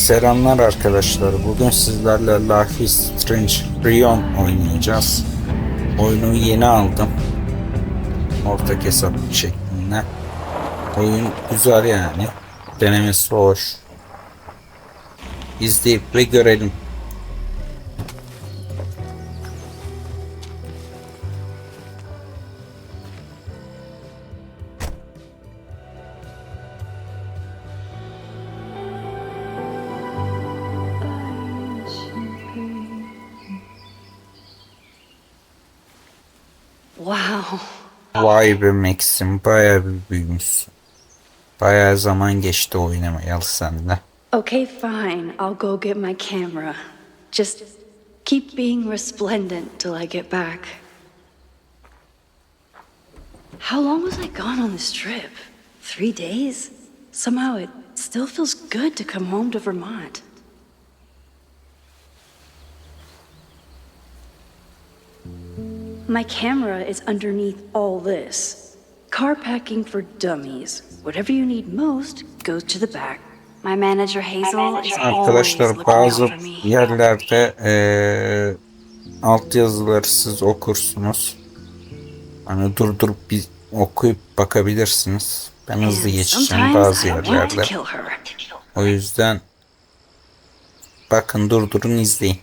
Selamlar arkadaşlar. Bugün sizlerle Life is Strange Rion oynayacağız. Oyunu yeni aldım. Ortak hesap şeklinde. Oyun güzel yani. Denemesi hoş. İzleyip ve görelim. Wow. Vay be Max'im, bayağı bir büyümüşsün. Bayağı zaman geçti oynamayalı sende. Okay, fine. I'll go get my camera. Just keep being resplendent till I get back. How long was I gone on this trip? 3 days? Somehow it still feels good to come home to Vermont. My camera is underneath all this. Car packing for dummies. Whatever you need most goes to the back. My manager Hazel is always Arkadaşlar looking out bazı for me. yerlerde alt yazıları siz okursunuz. Hani durdurup bir okuyup bakabilirsiniz. Ben hızlı And geçeceğim sometimes bazı I want to yerlerde. kill her. O yüzden bakın, durdurun, izleyin.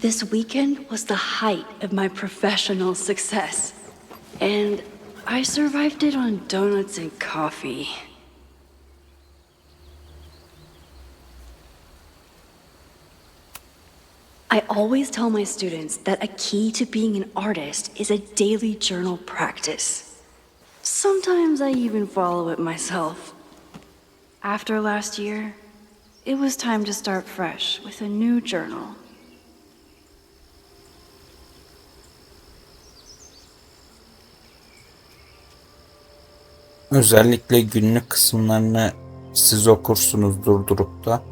This weekend was the height of my professional success. And I survived it on donuts and coffee. I always tell my students that a key to being an artist is a daily journal practice. Sometimes I even follow it myself. After last year, it was time to start fresh with a new journal. Özellikle günlük kısımlarını siz okursunuz durdurup da.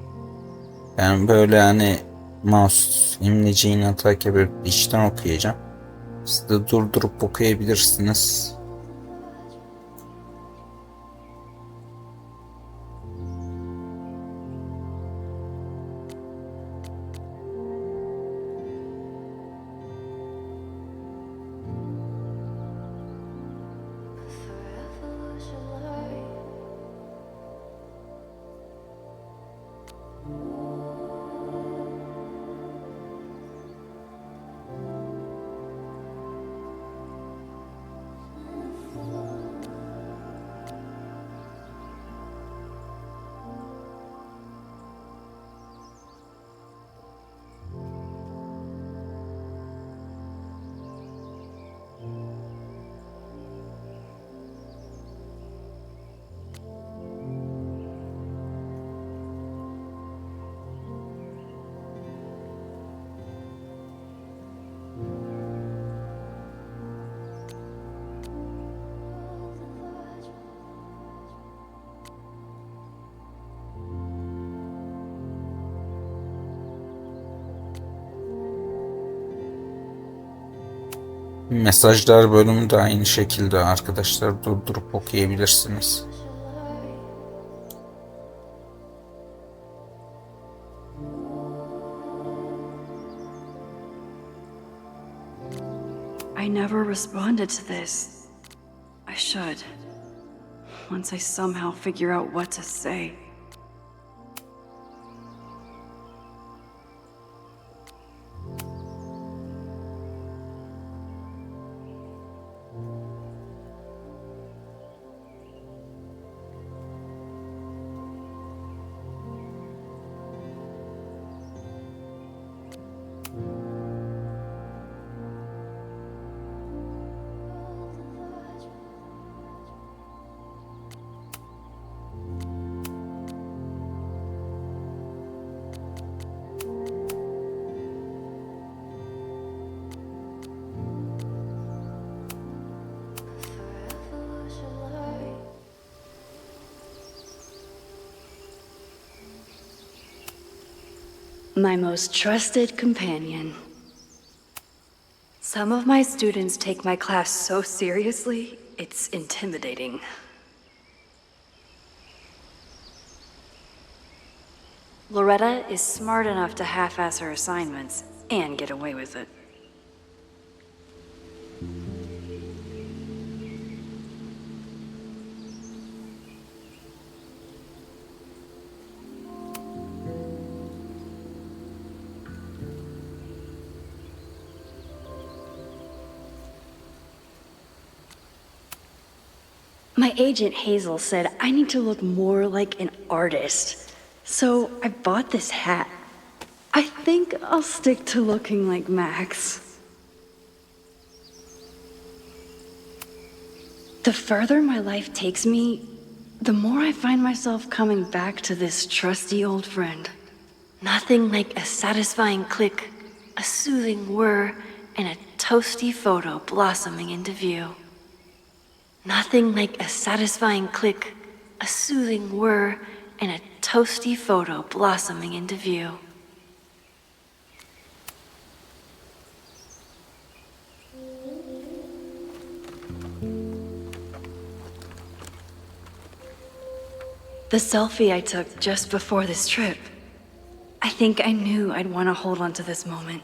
Ben böyle hani mouse imleciğini takip edip içten okuyacağım. Siz de durdurup okuyabilirsiniz. Mesajlar bölümü de aynı şekilde arkadaşlar, durdurup okuyabilirsiniz. I never responded to this. I should. Once I somehow figure out what to say. my most trusted companion. Some of my students take my class so seriously, it's intimidating. Loretta is smart enough to half-ass her assignments and get away with it. My agent Hazel said I need to look more like an artist, so I bought this hat. I think I'll stick to looking like Max. The further my life takes me, the more I find myself coming back to this trusty old friend. Nothing like a satisfying click, a soothing whir, and a toasty photo blossoming into view. Nothing like a satisfying click, a soothing whir, and a toasty photo blossoming into view. The selfie I took just before this trip. I think I knew I'd want to hold on to this moment.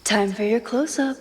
Time for your close-up.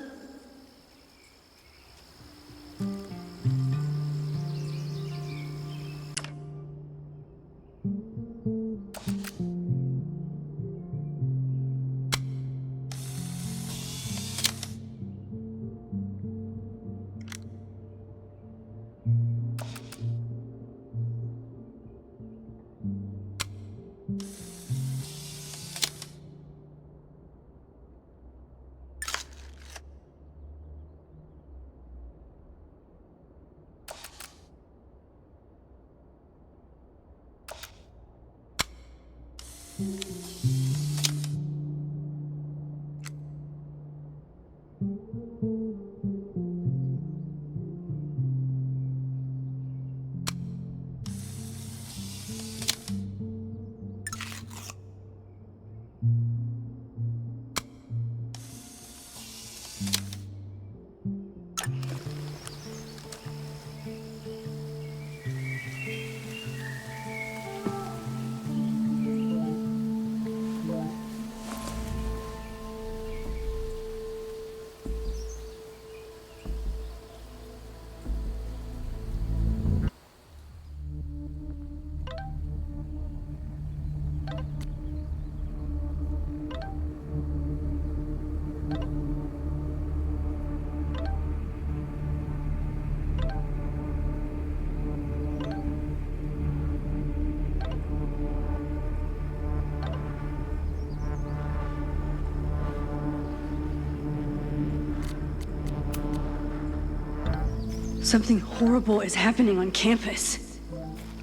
Something horrible is happening on campus.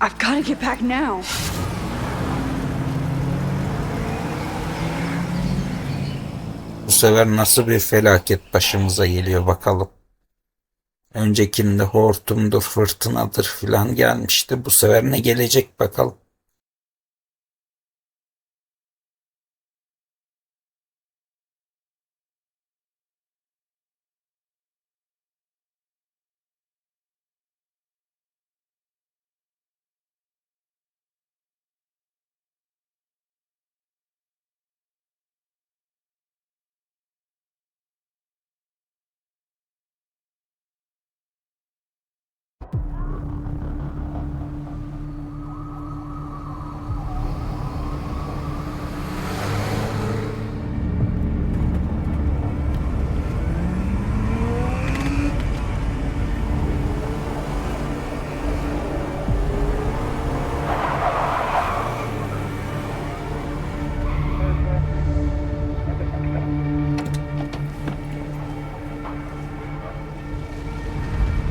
I've got to get back now. Bu sefer nasıl bir felaket başımıza geliyor bakalım. Öncekinde hortumdur, fırtınadır filan gelmişti. Bu sefer ne gelecek bakalım.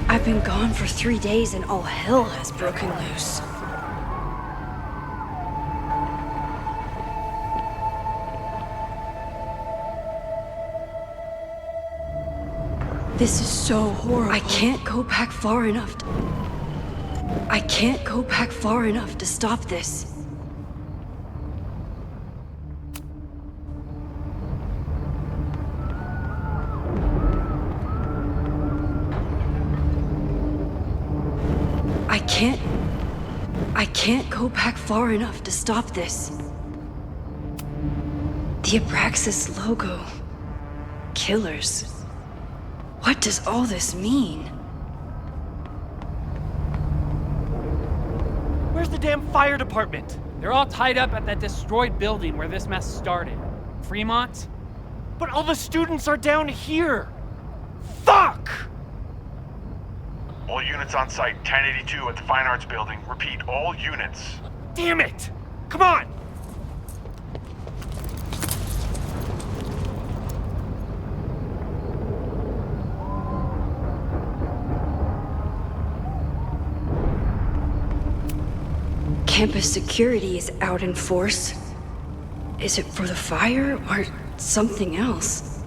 I've been gone for 3 days and all hell has broken loose. This is so horrible. I can't go back far enough. I can't go back far enough to stop this. I can't go back far enough to stop this. The Abraxas logo. Killers. What does all this mean? Where's the damn fire department? They're all tied up at that destroyed building where this mess started. Fremont? But all the students are down here! Fuck! All units on site, 1082 at the Fine Arts Building. Repeat, all units. Damn it! Come on! Campus security is out in force. Is it for the fire or something else?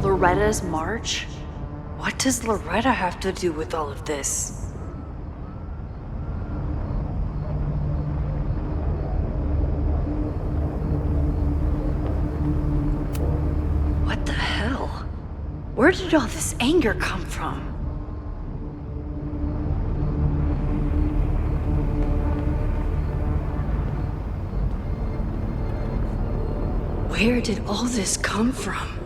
Loretta's march? What does Loretta have to do with all of this? What the hell? Where did all this anger come from? Where did all this come from?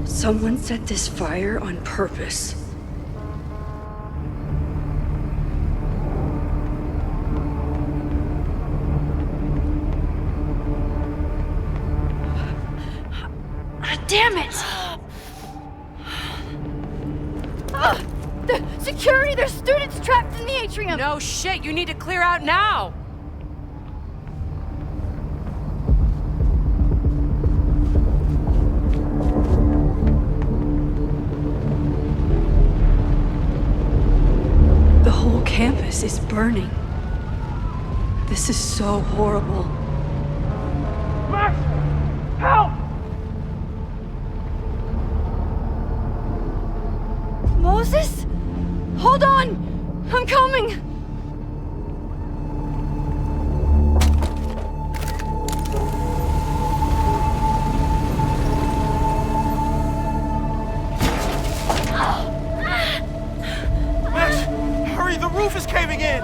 Someone set this fire on purpose. Damn it! The security! There's students trapped in the atrium! No shit, you need to clear out now! The whole campus is burning. This is so horrible. Max! Help! Moses? Hold on! I'm coming! Max! Hurry, the roof is caving in!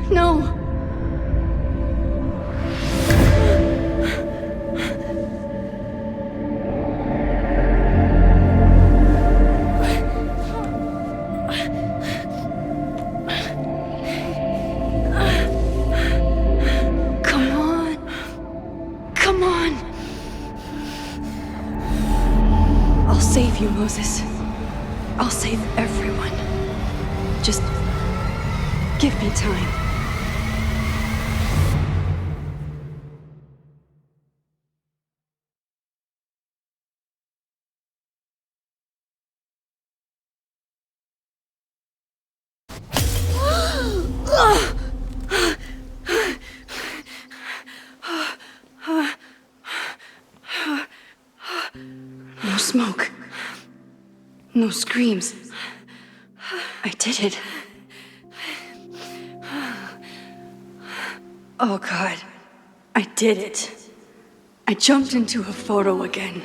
No. Come on. I'll save you, Moses. I'll save everyone. Just give me time. No smoke. No screams. I did it. Oh God, I did it. I jumped into a photo again.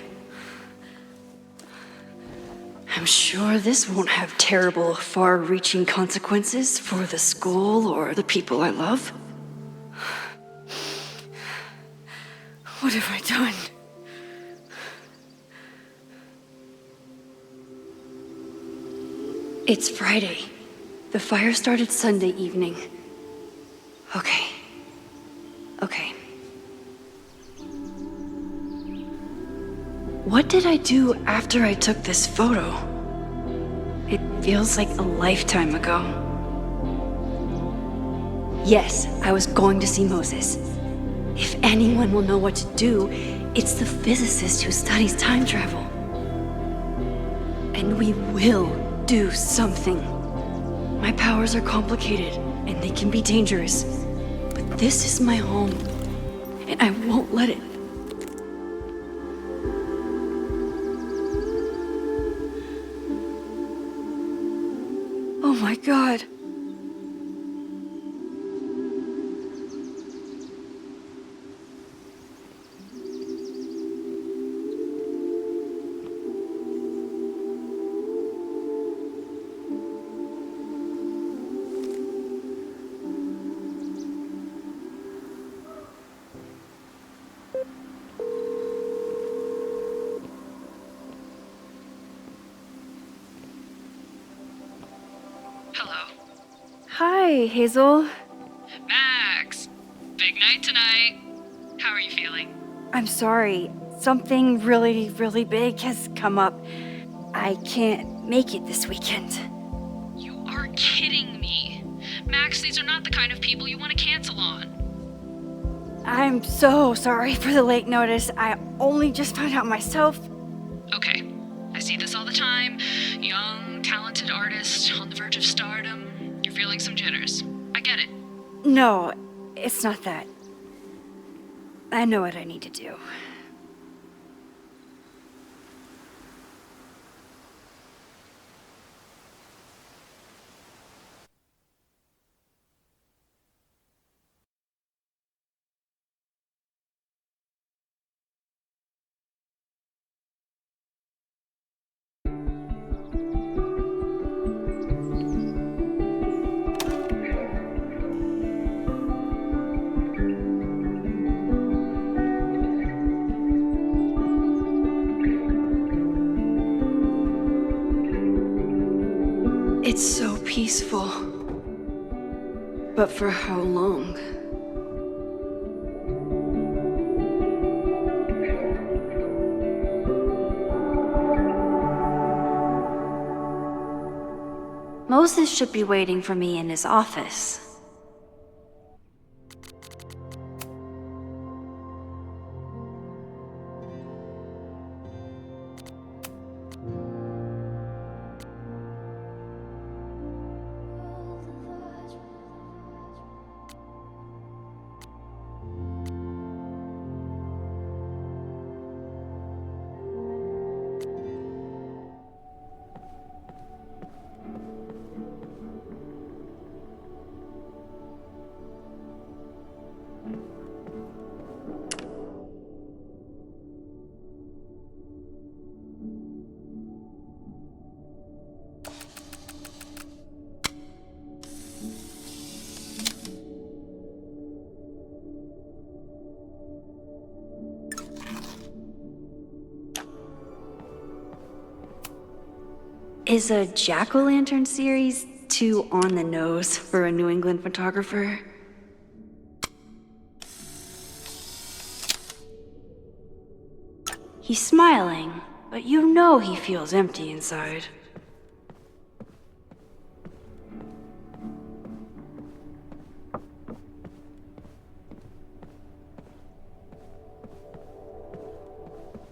I'm sure this won't have terrible, far-reaching consequences for the school or the people I love. What have I done? It's Friday. The fire started Sunday evening. Okay. What did I do after I took this photo? It feels like a lifetime ago. Yes, I was going to see Moses. If anyone will know what to do, it's the physicist who studies time travel. And we will do something. My powers are complicated, and they can be dangerous. But this is my home, and I won't let it. Oh my God. Hello. Hi, Hazel. Max! Big night tonight. How are you feeling? I'm sorry. Something really, really big has come up. I can't make it this weekend. You are kidding me. Max, these are not the kind of people you want to cancel on. I'm so sorry for the late notice. I only just found out myself. Okay, I see this all the time. Young, talented artist on the verge of stardom. You're feeling some jitters. I get it. No, it's not that. I know what I need to do. It's so peaceful. But for how long? Moses should be waiting for me in his office. Is a jack-o'-lantern series too on the nose for a New England photographer? He's smiling, but you know he feels empty inside.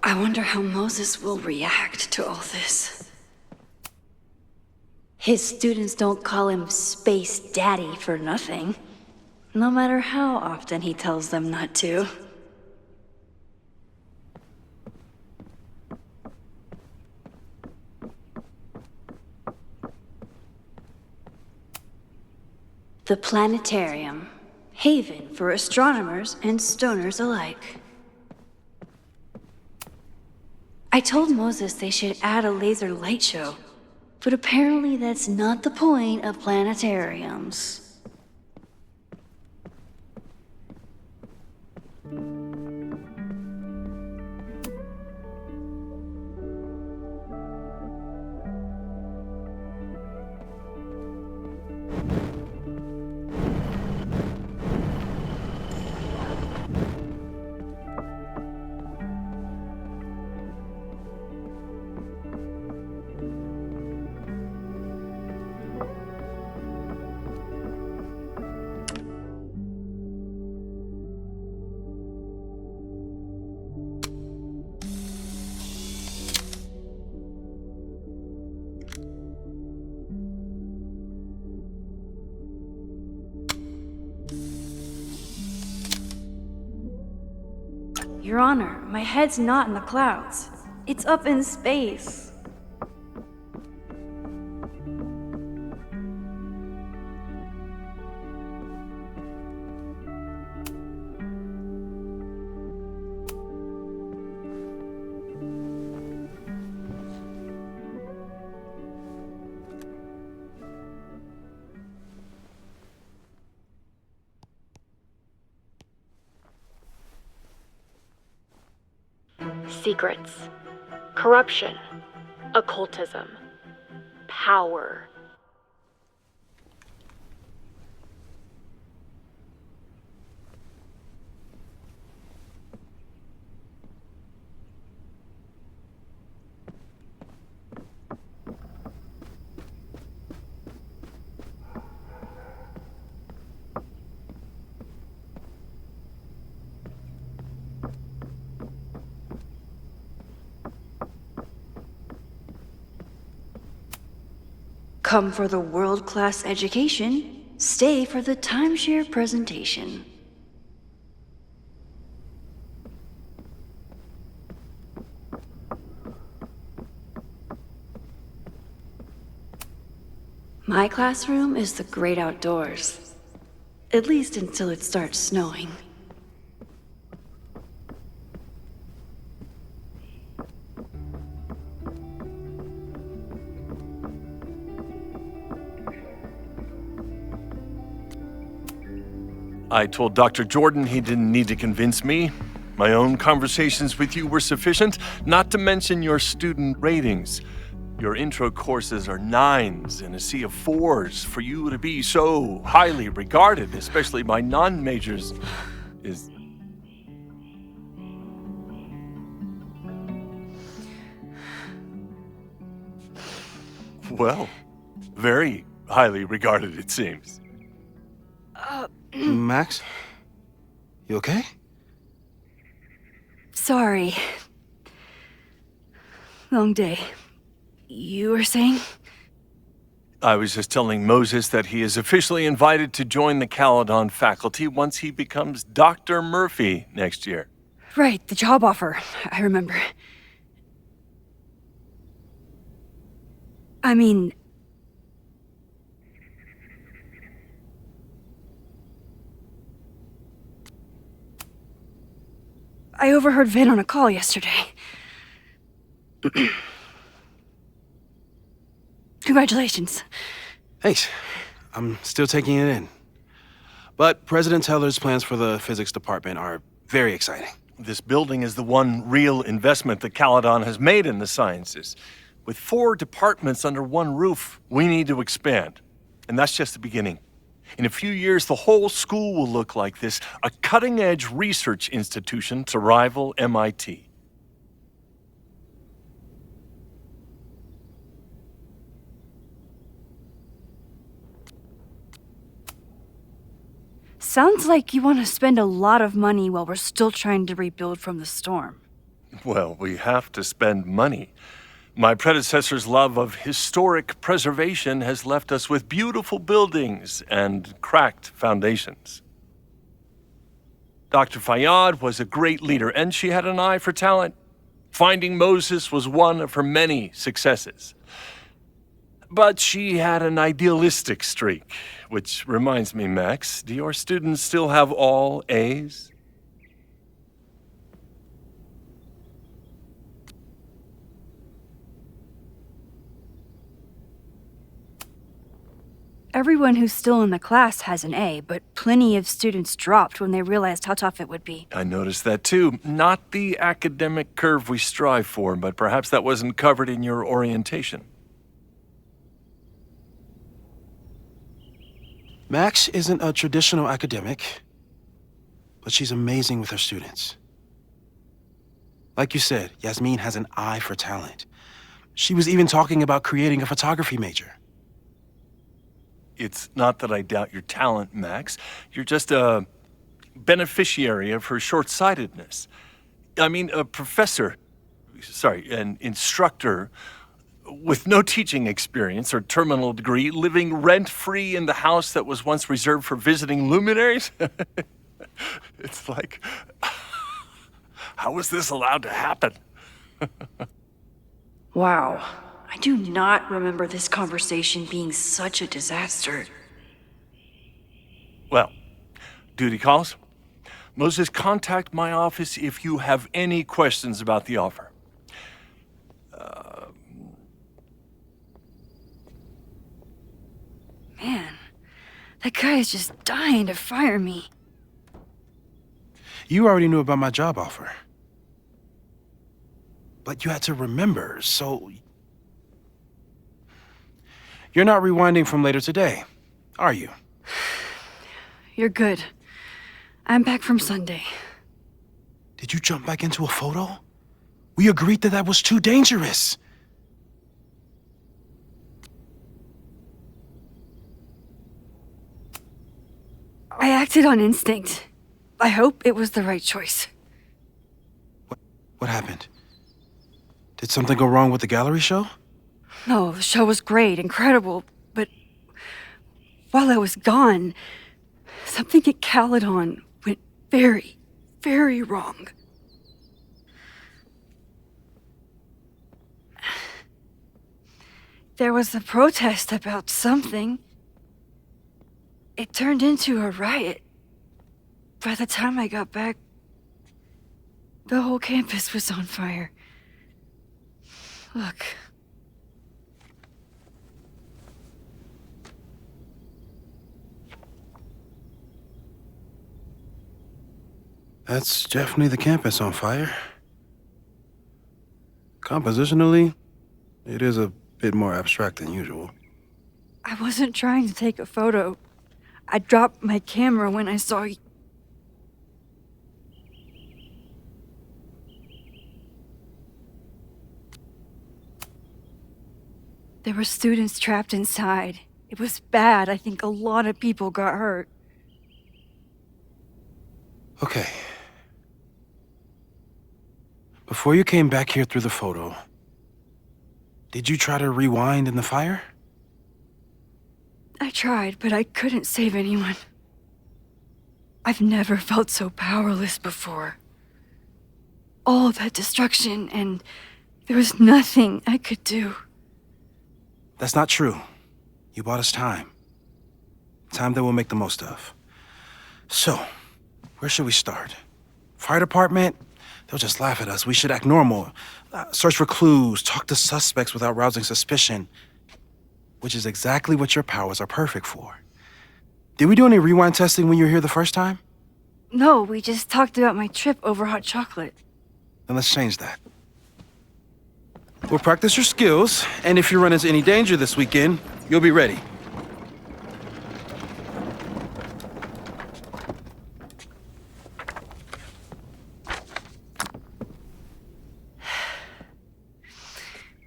I wonder how Moses will react to all this. His students don't call him Space Daddy for nothing, no matter how often he tells them not to. The planetarium, haven for astronomers and stoners alike. I told Moses they should add a laser light show, but apparently that's not the point of planetariums. Your Honor, my head's not in the clouds. It's up in space. Secrets, corruption, occultism, power. Come for the world-class education, stay for the timeshare presentation. My classroom is the great outdoors. At least until it starts snowing. I told Dr. Jordan he didn't need to convince me. My own conversations with you were sufficient, not to mention your student ratings. Your intro courses are 9s in a sea of 4s. For you to be so highly regarded, especially by non-majors, is... well, very highly regarded, it seems. Max? You okay? Sorry. Long day. You were saying? I was just telling Moses that he is officially invited to join the Caledon faculty once he becomes Dr. Murphy next year. Right, the job offer. I remember. I mean... I overheard Vin on a call yesterday. Congratulations. Thanks. I'm still taking it in. But President Teller's plans for the physics department are very exciting. This building is the one real investment that Caledon has made in the sciences. With 4 departments under one roof, we need to expand. And that's just the beginning. In a few years, the whole school will look like this, a cutting-edge research institution to rival MIT. Sounds like you want to spend a lot of money while we're still trying to rebuild from the storm. Well, we have to spend money. My predecessor's love of historic preservation has left us with beautiful buildings and cracked foundations. Dr. Fayyad was a great leader, and she had an eye for talent. Finding Moses was one of her many successes. But she had an idealistic streak, which reminds me, Max, do your students still have all A's? Everyone who's still in the class has an A, but plenty of students dropped when they realized how tough it would be. I noticed that too. Not the academic curve we strive for, but perhaps that wasn't covered in your orientation. Max isn't a traditional academic, but she's amazing with her students. Like you said, Yasmin has an eye for talent. She was even talking about creating a photography major. It's not that I doubt your talent, Max. You're just a beneficiary of her short-sightedness. I mean, an instructor with no teaching experience or terminal degree, living rent-free in the house that was once reserved for visiting luminaries? It's like, how was this allowed to happen? Wow. I do not remember this conversation being such a disaster. Well, duty calls. Moses, contact my office if you have any questions about the offer. Man, that guy is just dying to fire me. You already knew about my job offer. But you had to remember, so... You're not rewinding from later today, are you? You're good. I'm back from Sunday. Did you jump back into a photo? We agreed that was too dangerous. I acted on instinct. I hope it was the right choice. What happened? Did something go wrong with the gallery show? No, the show was great, incredible, but while I was gone, something at Caledon went very, very wrong. There was a protest about something. It turned into a riot. By the time I got back, the whole campus was on fire. Look. That's definitely the campus on fire. Compositionally, it is a bit more abstract than usual. I wasn't trying to take a photo. I dropped my camera when I saw you. There were students trapped inside. It was bad. I think a lot of people got hurt. Okay. Before you came back here through the photo, did you try to rewind in the fire? I tried, but I couldn't save anyone. I've never felt so powerless before. All that destruction, and there was nothing I could do. That's not true. You bought us time. Time that we'll make the most of. So, where should we start? Fire department? They'll just laugh at us. We should act normal. Search for clues, talk to suspects without rousing suspicion. Which is exactly what your powers are perfect for. Did we do any rewind testing when you were here the first time? No, we just talked about my trip over hot chocolate. Then let's change that. We'll practice your skills, and if you run into any danger this weekend, you'll be ready.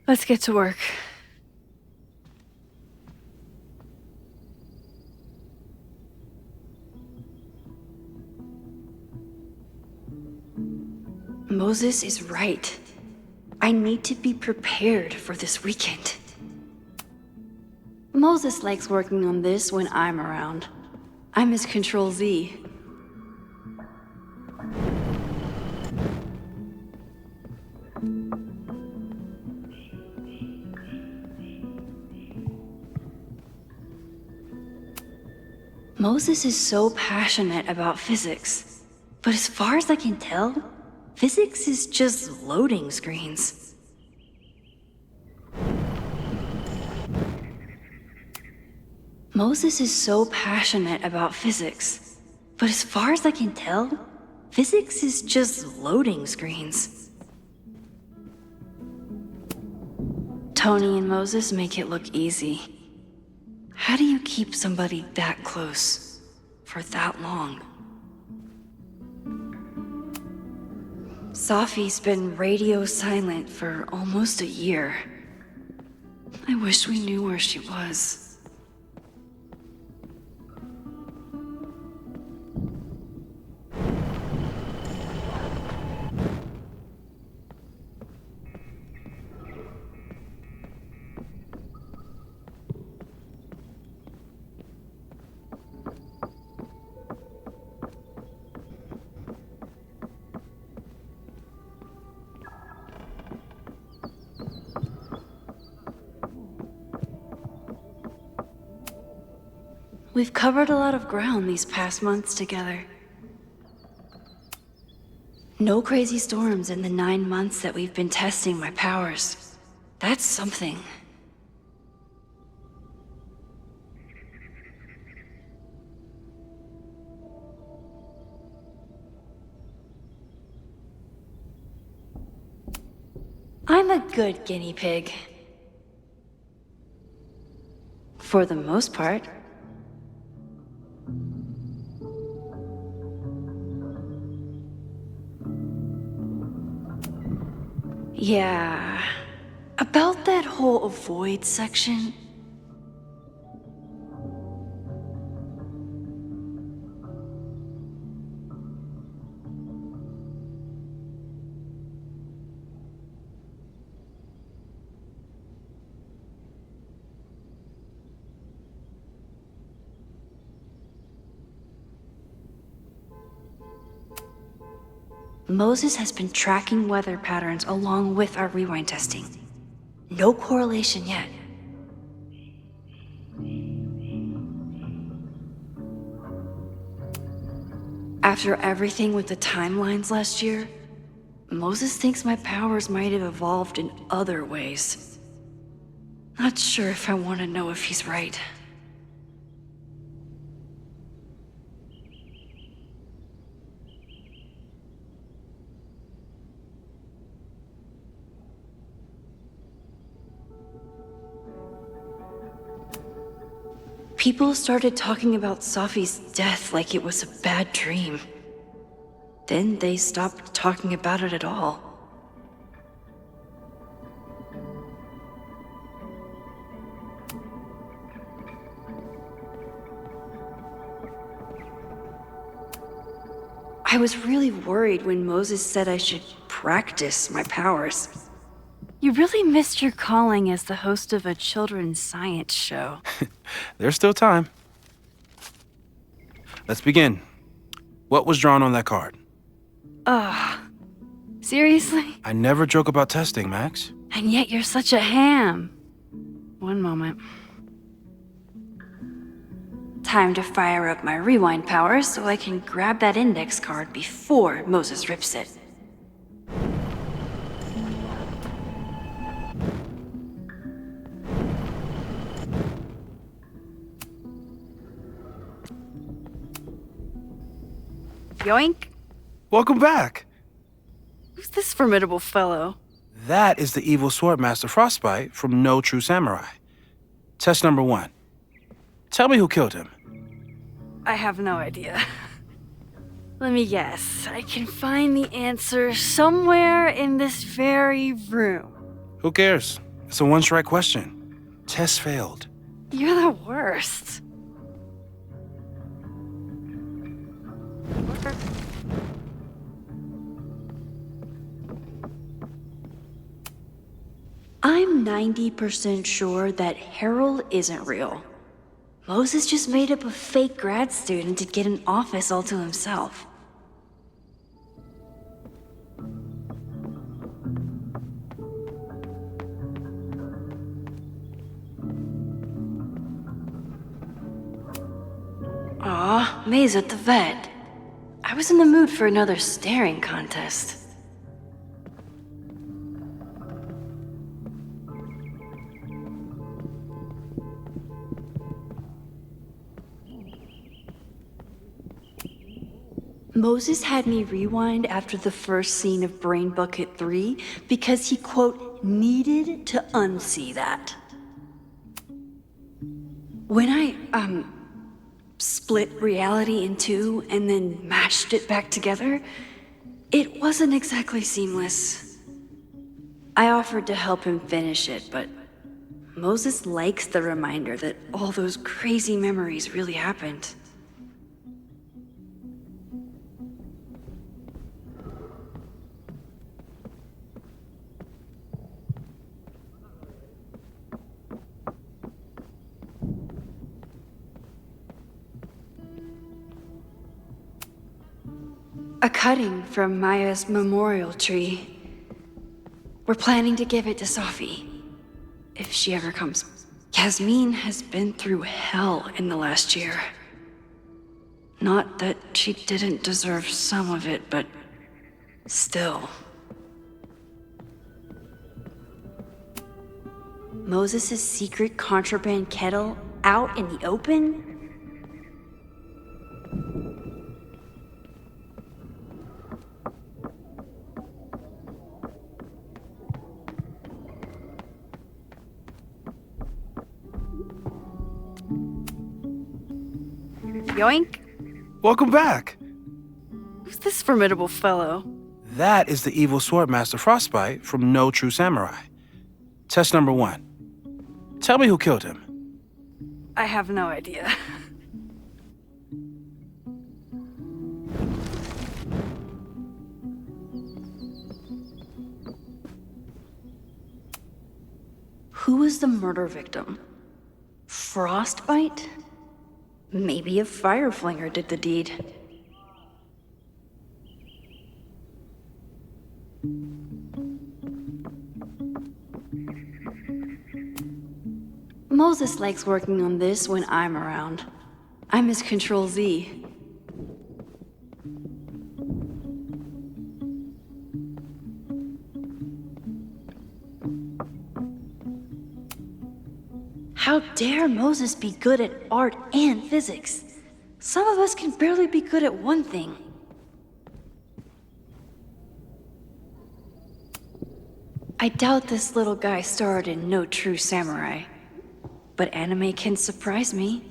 Let's get to work. Moses is right. I need to be prepared for this weekend. Moses likes working on this when I'm around. I'm his Control Z. Moses is so passionate about physics, but as far as I can tell, physics is just loading screens. Moses is so passionate about physics, but as far as I can tell, physics is just loading screens. Tony and Moses make it look easy. How do you keep somebody that close for that long? Safi's been radio silent for almost a year. I wish we knew where she was. We've covered a lot of ground these past months together. No crazy storms in the 9 months that we've been testing my powers. That's something. I'm a good guinea pig. For the most part. Yeah, about that whole avoid section. Moses has been tracking weather patterns along with our rewind testing. No correlation yet. After everything with the timelines last year, Moses thinks my powers might have evolved in other ways. Not sure if I want to know if he's right. People started talking about Safi's death like it was a bad dream. Then they stopped talking about it at all. I was really worried when Moses said I should practice my powers. You really missed your calling as the host of a children's science show. There's still time. Let's begin. What was drawn on that card? Seriously? I never joke about testing, Max. And yet you're such a ham. One moment. Time to fire up my rewind powers so I can grab that index card before Moses rips it. Yoink. Welcome back. Who's this formidable fellow? That is the evil Swordmaster Frostbite from No True Samurai. Test number 1. Tell me who killed him. I have no idea. Let me guess. I can find the answer somewhere in this very room. Who cares? It's a one-strike question. Test failed. You're the worst. I'm 90% sure that Harold isn't real. Moses just made up a fake grad student to get an office all to himself. Aw, May's at the vet. I was in the mood for another staring contest. Moses had me rewind after the first scene of Brain Bucket 3 because he, quote, needed to unsee that. When I, split reality in two and then mashed it back together, it wasn't exactly seamless. I offered to help him finish it, but Moses likes the reminder that all those crazy memories really happened. A cutting from Maya's memorial tree. We're planning to give it to Safi, if she ever comes. Yasmin has been through hell in the last year. Not that she didn't deserve some of it, but still. Moses' secret contraband kettle out in the open? Yoink! Welcome back. Who's this formidable fellow? That is the evil swordmaster Frostbite from No True Samurai. Test number 1. Tell me who killed him. I have no idea. Who was the murder victim? Frostbite? Maybe a fire flinger did the deed. Moses likes working on this when I'm around. I'm his Control-Z. How dare Moses be good at art and physics? Some of us can barely be good at one thing. I doubt this little guy starred in No True Samurai, but anime can surprise me.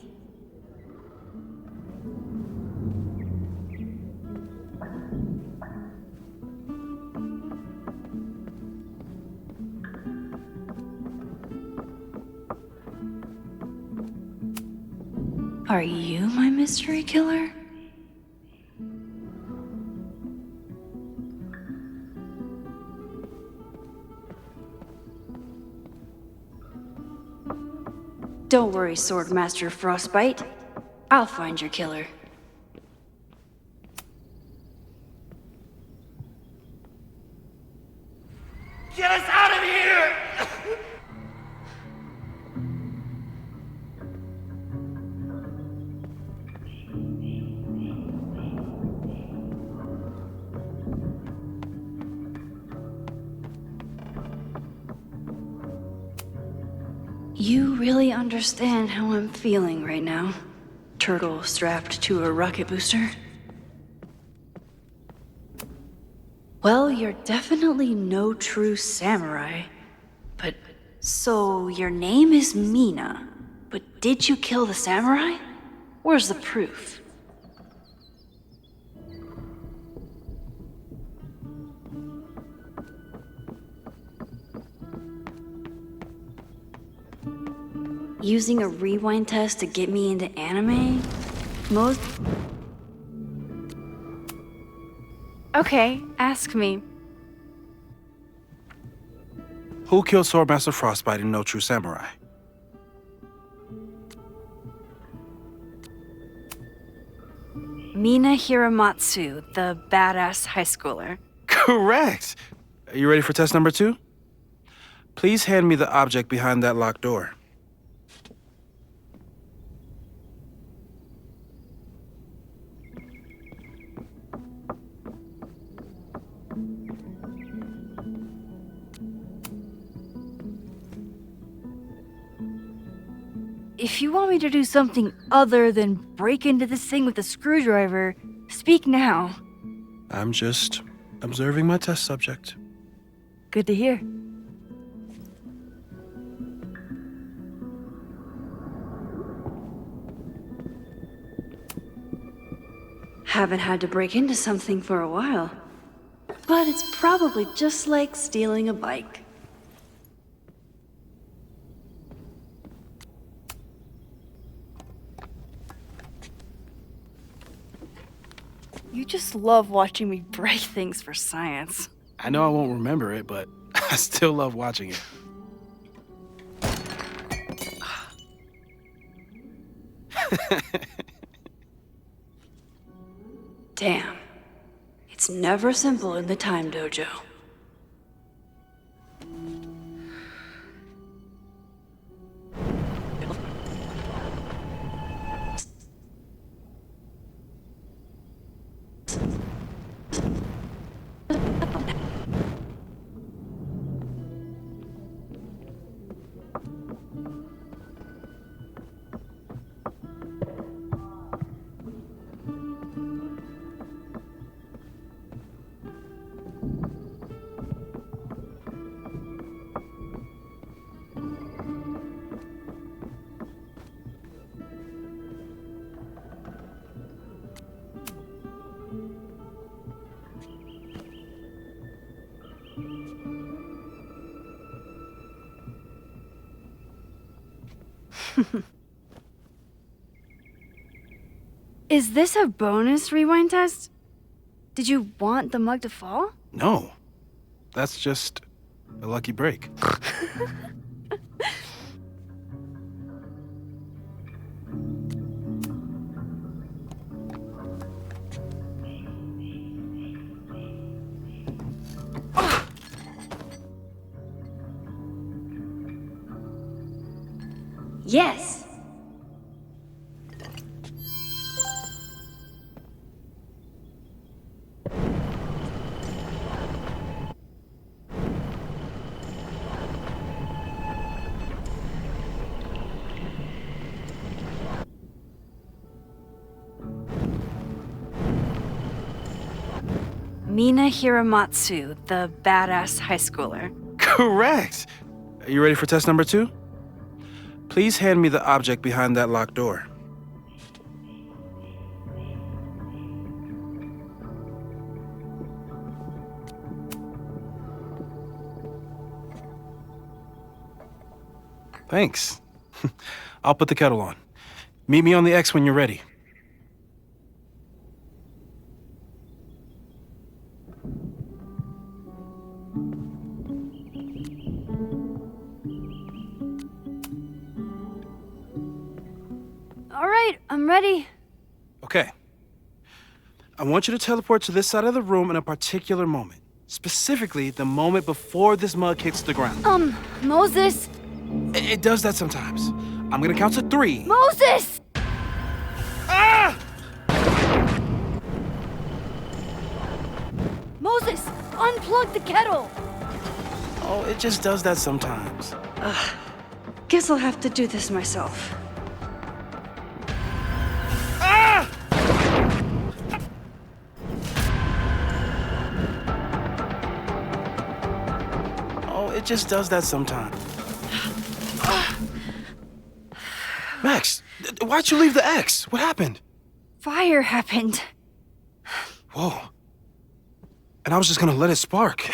Are you my mystery killer? Don't worry, Swordmaster Frostbite. I'll find your killer. Get us out of here! You really understand how I'm feeling right now, turtle strapped to a rocket booster? Well, you're definitely no true samurai. But, so your name is Mina, but did you kill the samurai? Where's the proof? Using a rewind test to get me into anime? Okay, ask me. Who killed Swordmaster Frostbite in No True Samurai? Mina Hiramatsu, the badass high schooler. Correct! Are you ready for test number 2? Please hand me the object behind that locked door. If you want me to do something other than break into this thing with a screwdriver, speak now. I'm just observing my test subject. Good to hear. Haven't had to break into something for a while. But it's probably just like stealing a bike. You just love watching me break things for science. I know I won't remember it, but I still love watching it. Damn. It's never simple in the time dojo. Is this a bonus rewind test? Did you want the mug to fall? No, that's just a lucky break. Yes. Mina Hiramatsu, the badass high schooler. Correct! Are you ready for test number 2? Please hand me the object behind that locked door. Thanks. I'll put the kettle on. Meet me on the X when you're ready. All right, I'm ready. Okay. I want you to teleport to this side of the room in a particular moment. Specifically, the moment before this mug hits the ground. Moses! It does that sometimes. I'm gonna count to 3. Moses! Ah! Moses, unplug the kettle! Oh, it just does that sometimes. Guess I'll have to do this myself. Ah! Oh, it just does that sometimes. Max, why'd you leave the X? What happened? Fire happened. Whoa. And I was just gonna let it spark.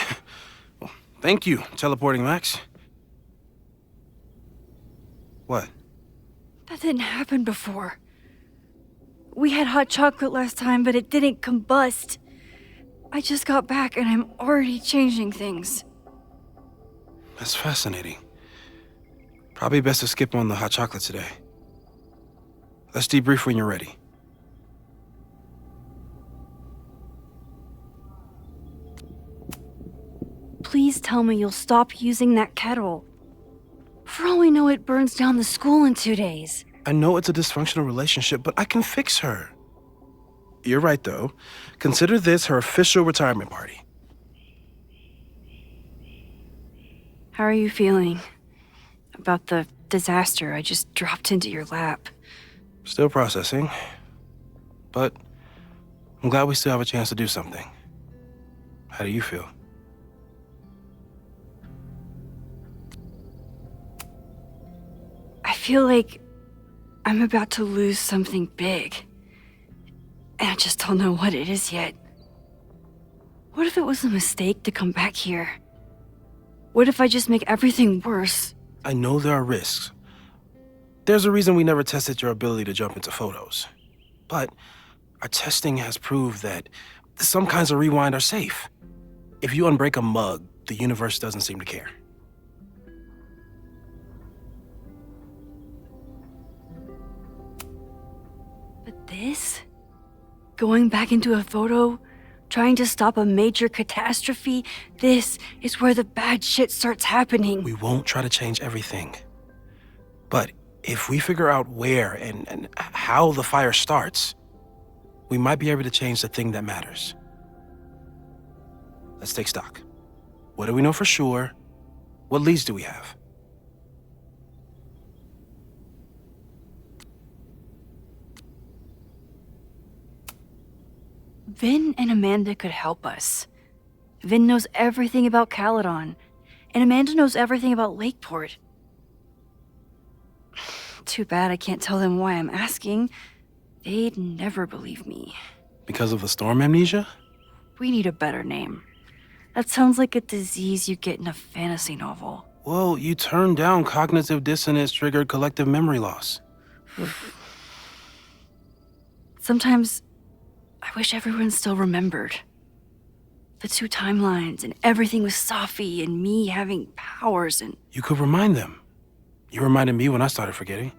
Well, thank you, teleporting Max. What? That didn't happen before. We had hot chocolate last time, but it didn't combust. I just got back and I'm already changing things. That's fascinating. Probably best to skip on the hot chocolate today. Let's debrief when you're ready. Please tell me you'll stop using that kettle. For all we know, it burns down the school in 2 days. I know it's a dysfunctional relationship, but I can fix her. You're right, though. Consider this her official retirement party. How are you feeling about the disaster I just dropped into your lap? Still processing. But I'm glad we still have a chance to do something. How do you feel? I feel like I'm about to lose something big. And I just don't know what it is yet. What if it was a mistake to come back here? What if I just make everything worse? I know there are risks. There's a reason we never tested your ability to jump into photos. But our testing has proved that some kinds of rewind are safe. If you unbreak a mug, the universe doesn't seem to care. But this? Going back into a photo? Trying to stop a major catastrophe? This is where the bad shit starts happening. We won't try to change everything. But if we figure out where and how the fire starts, we might be able to change the thing that matters. Let's take stock. What do we know for sure? What leads do we have? Vin and Amanda could help us. Vin knows everything about Caledon, and Amanda knows everything about Lakeport. Too bad I can't tell them why I'm asking. They'd never believe me. Because of the storm amnesia? We need a better name. That sounds like a disease you get in a fantasy novel. Well, you turned down cognitive dissonance triggered collective memory loss. Sometimes I wish everyone still remembered. The 2 timelines and everything with Safi and me having powers and... You could remind them. You reminded me when I started forgetting.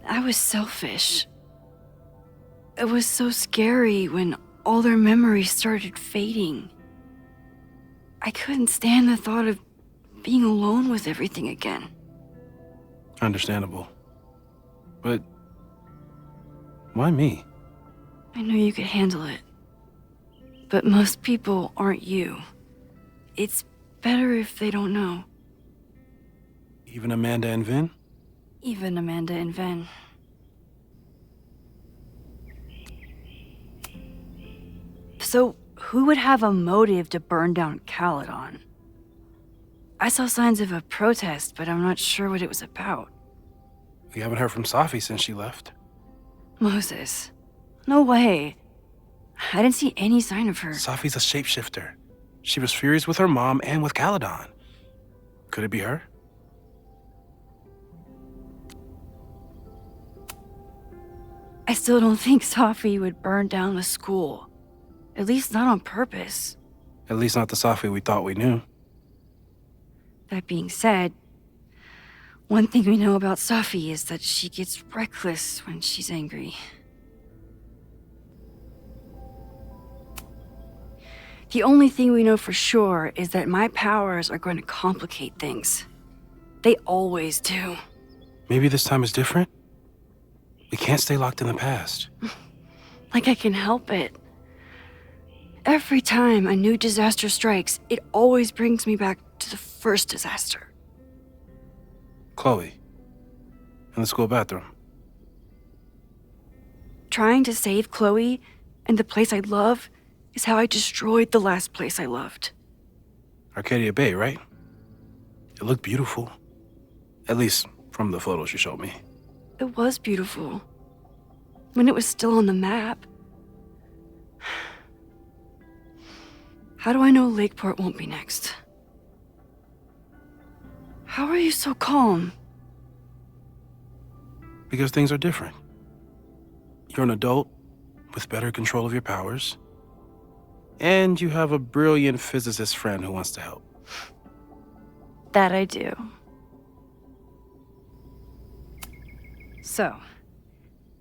I was selfish. It was so scary when all their memories started fading. I couldn't stand the thought of being alone with everything again. Understandable. But why me? I knew you could handle it. But most people aren't you. It's better if they don't know. Even Amanda and Vin? Even Amanda and Vin. So, who would have a motive to burn down Caledon? I saw signs of a protest, but I'm not sure what it was about. We haven't heard from Safi since she left. Moses. No way. I didn't see any sign of her. Safi's a shapeshifter. She was furious with her mom and with Caledon. Could it be her? I still don't think Safi would burn down the school. At least not on purpose. At least not the Safi we thought we knew. That being said, one thing we know about Safi is that she gets reckless when she's angry. The only thing we know for sure is that my powers are going to complicate things. They always do. Maybe this time is different? We can't stay locked in the past. Like I can help it. Every time a new disaster strikes, it always brings me back to the first disaster. Chloe, in the school bathroom. Trying to save Chloe and the place I love is how I destroyed the last place I loved. Arcadia Bay, right? It looked beautiful. At least from the photos you showed me. It was beautiful. When it was still on the map. How do I know Lakeport won't be next? How are you so calm? Because things are different. You're an adult with better control of your powers. And you have a brilliant physicist friend who wants to help. That I do. So,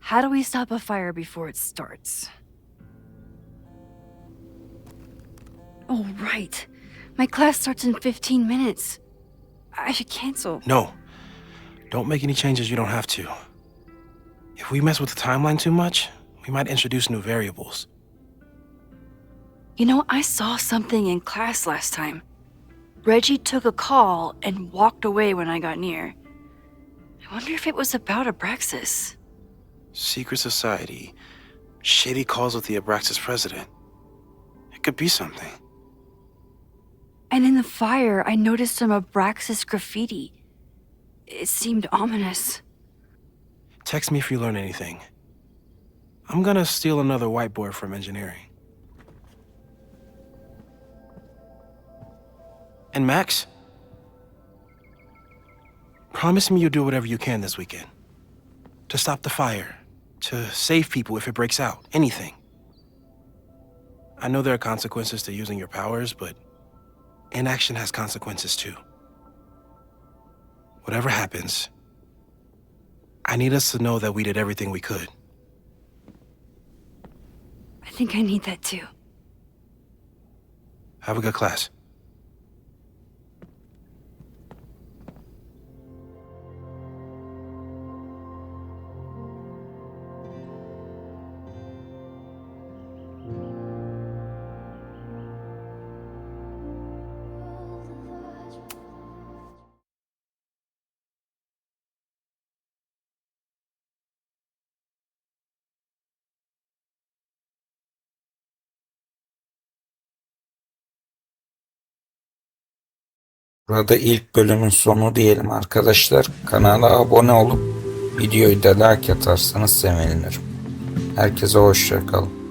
how do we stop a fire before it starts? Oh, right. My class starts in 15 minutes. I should cancel. No. Don't make any changes you don't have to. If we mess with the timeline too much, we might introduce new variables. You know, I saw something in class last time. Reggie took a call and walked away when I got near. I wonder if it was about Abraxas. Secret society. Shady calls with the Abraxas president. It could be something. And in the fire, I noticed some Abraxas graffiti. It seemed ominous. Text me if you learn anything. I'm gonna steal another whiteboard from engineering. And Max? Promise me you'll do whatever you can this weekend. To stop the fire. To save people if it breaks out. Anything. I know there are consequences to using your powers, but inaction has consequences too. Whatever happens, I need us to know that we did everything we could. I think I need that too. Have a good class. Burada ilk bölümün sonu diyelim arkadaşlar. Kanala abone olup videoyu da like atarsanız sevinirim. Herkese hoşça kalın.